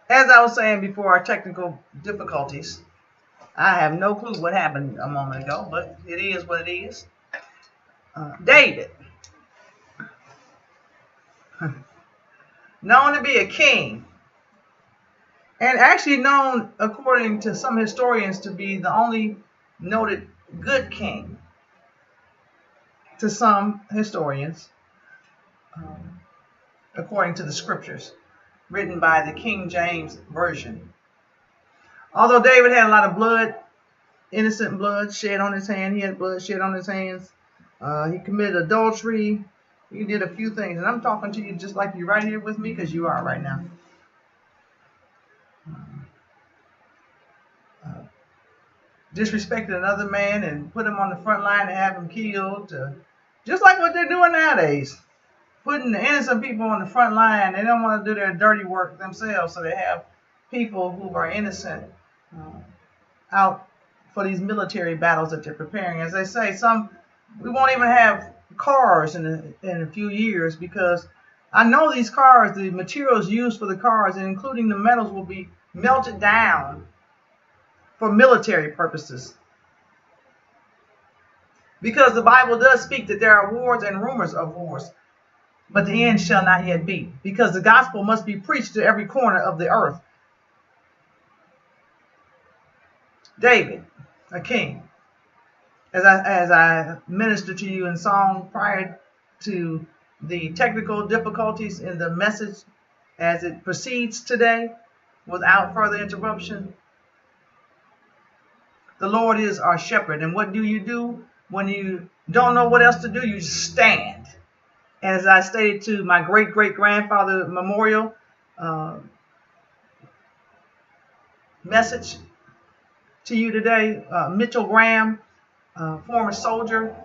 As I was saying before, our technical difficulties. I have no clue what happened a moment ago, but it is what it is. David, known to be a king, and actually known, according to some historians, to be the only noted good king to some historians, um, according to the scriptures written by the King James Version. Although David had a lot of blood, innocent blood shed on his hand, he had blood shed on his hands. He committed adultery. He did a few things, and I'm talking to you just like you're right here with me, because you are right now. Disrespected another man and put him on the front line and have him killed, just like what they're doing nowadays. Putting the innocent people on the front line. They don't want to do their dirty work themselves, so they have people who are innocent out for these military battles that they're preparing. As they say, we won't even have cars in a few years, because I know these cars, the materials used for the cars, and including the metals, will be melted down for military purposes. Because the Bible does speak that there are wars and rumors of wars, but the end shall not yet be, because the gospel must be preached to every corner of the earth. David, a king, as I ministered to you in song prior to the technical difficulties in the message as it proceeds today, without further interruption. The Lord is our shepherd. And what do when you don't know what else to do? You stand. And as I stated to my great-great-grandfather memorial message to you today, Mitchell Graham, former soldier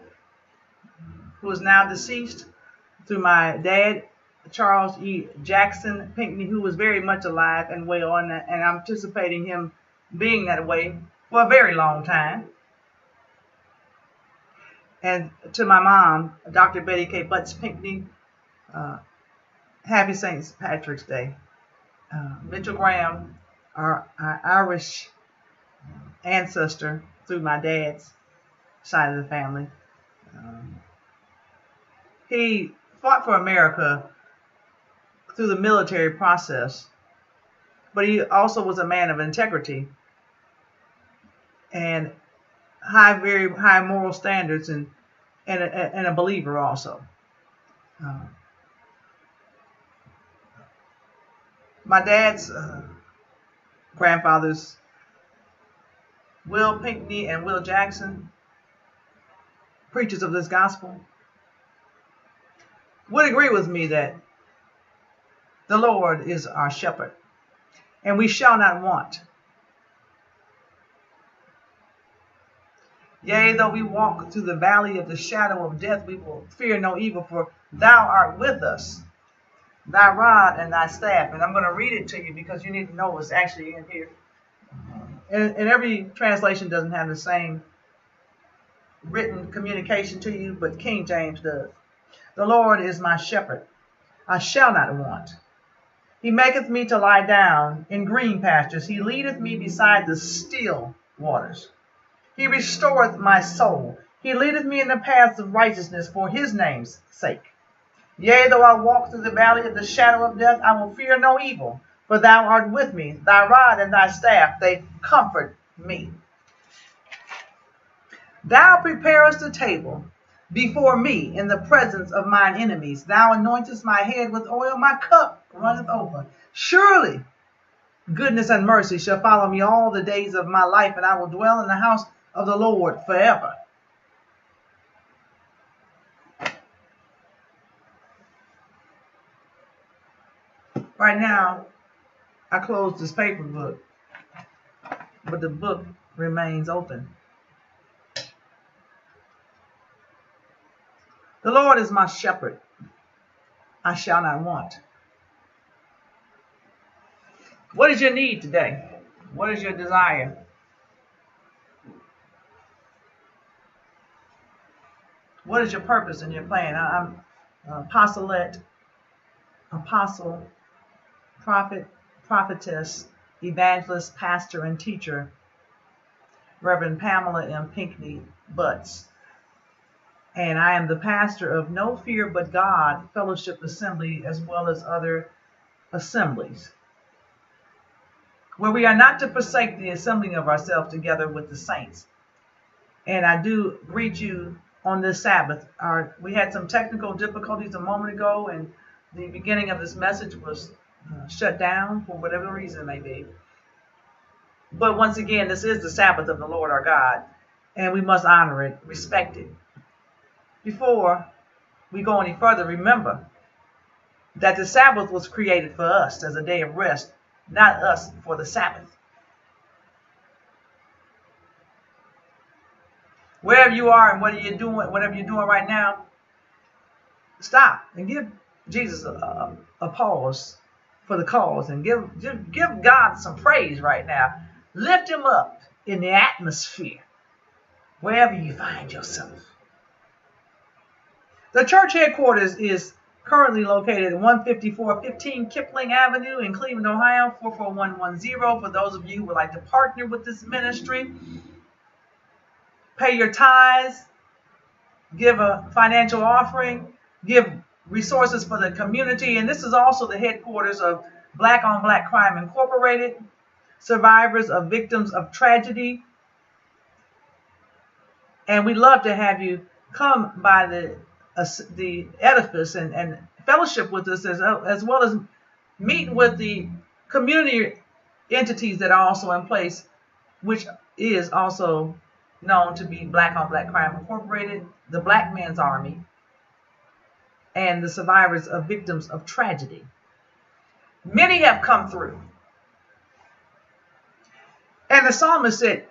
who is now deceased, through my dad, Charles E. Jackson Pinckney, who was very much alive and well, and I'm anticipating him being that way for a very long time. And to my mom, Dr. Betty K. Butts Pinckney, happy St. Patrick's Day. Mitchell Graham, our Irish ancestor through my dad's side of the family. He fought for America through the military process, but he also was a man of integrity and very high moral standards, and a believer also. My dad's grandfathers, Will Pinckney and Will Jackson, preachers of this gospel, would agree with me that the Lord is our shepherd, and we shall not want. Yea, though we walk through the valley of the shadow of death, we will fear no evil, for thou art with us, thy rod and thy staff. And I'm going to read it to you because you need to know what's actually in here. And every translation doesn't have the same written communication to you, but King James does. The Lord is my shepherd, I shall not want. He maketh me to lie down in green pastures. He leadeth me beside the still waters. He restoreth my soul. He leadeth me in the paths of righteousness for his name's sake. Yea, though I walk through the valley of the shadow of death, I will fear no evil, for thou art with me. Thy rod and thy staff, they comfort me. Thou preparest a table before me in the presence of mine enemies. Thou anointest my head with oil, my cup runneth over. Surely goodness and mercy shall follow me all the days of my life, and I will dwell in the house of the Lord forever. Right now, I closed this paper book, but the book remains open. The Lord is my shepherd, I shall not want. What is your need today? What is your desire? What is your purpose and your plan? I'm apostle, prophet, prophetess, evangelist, pastor, and teacher, Reverend Pamela M. Pinckney Butts. And I am the pastor of No Fear But God Fellowship Assembly, as well as other assemblies, where we are not to forsake the assembling of ourselves together with the saints. And I do greet you on this Sabbath. We had some technical difficulties a moment ago, and the beginning of this message was shut down for whatever reason it may be. But once again, this is the Sabbath of the Lord our God, and we must honor it, respect it. Before we go any further, remember that the Sabbath was created for us as a day of rest, not us for the Sabbath. Wherever you are and whatever you're doing right now, stop and give Jesus a pause for the cause, and give God some praise right now. Lift him up in the atmosphere, wherever you find yourself. The church headquarters is currently located at 15415 Kipling Avenue in Cleveland, Ohio, 44110. For those of you who would like to partner with this ministry, pay your tithes, give a financial offering, give resources for the community. And this is also the headquarters of Black on Black Crime Incorporated, survivors of victims of tragedy. And we'd love to have you come by the edifice and fellowship with us, as well as meet with the community entities that are also in place, which is also known to be Black on Black Crime Incorporated, the Black Men's Army, and the survivors of victims of tragedy. Many have come through. And the psalmist said,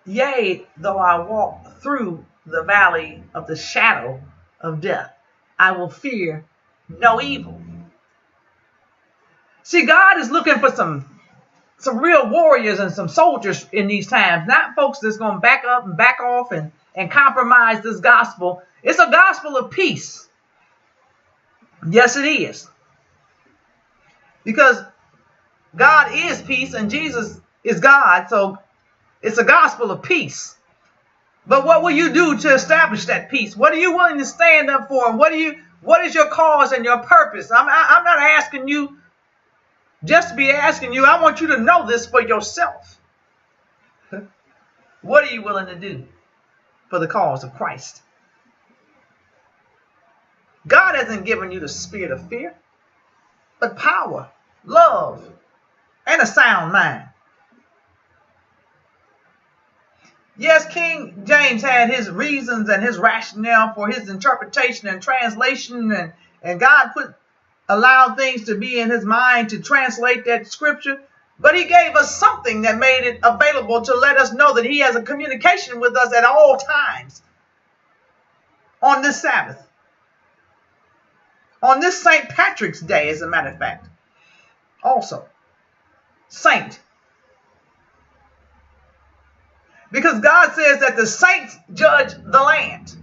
"Yea, though I walk through the valley of the shadow of death, I will fear no evil." See, God is looking for some real warriors and some soldiers in these times, not folks that's going to back up and back off and compromise this gospel. It's a gospel of peace. Yes, it is. Because God is peace and Jesus is God, so it's a gospel of peace. But what will you do to establish that peace? What are you willing to stand up for? And what is your cause and your purpose? I'm not asking you just to be asking you. I want you to know this for yourself. What are you willing to do for the cause of Christ? God hasn't given you the spirit of fear, but power, love, and a sound mind. Yes, King James had his reasons and his rationale for his interpretation and translation, and God allowed things to be in his mind to translate that scripture, but he gave us something that made it available to let us know that he has a communication with us at all times. On this Sabbath, on this St. Patrick's Day, as a matter of fact, also, saint. Because God says that the saints judge the land.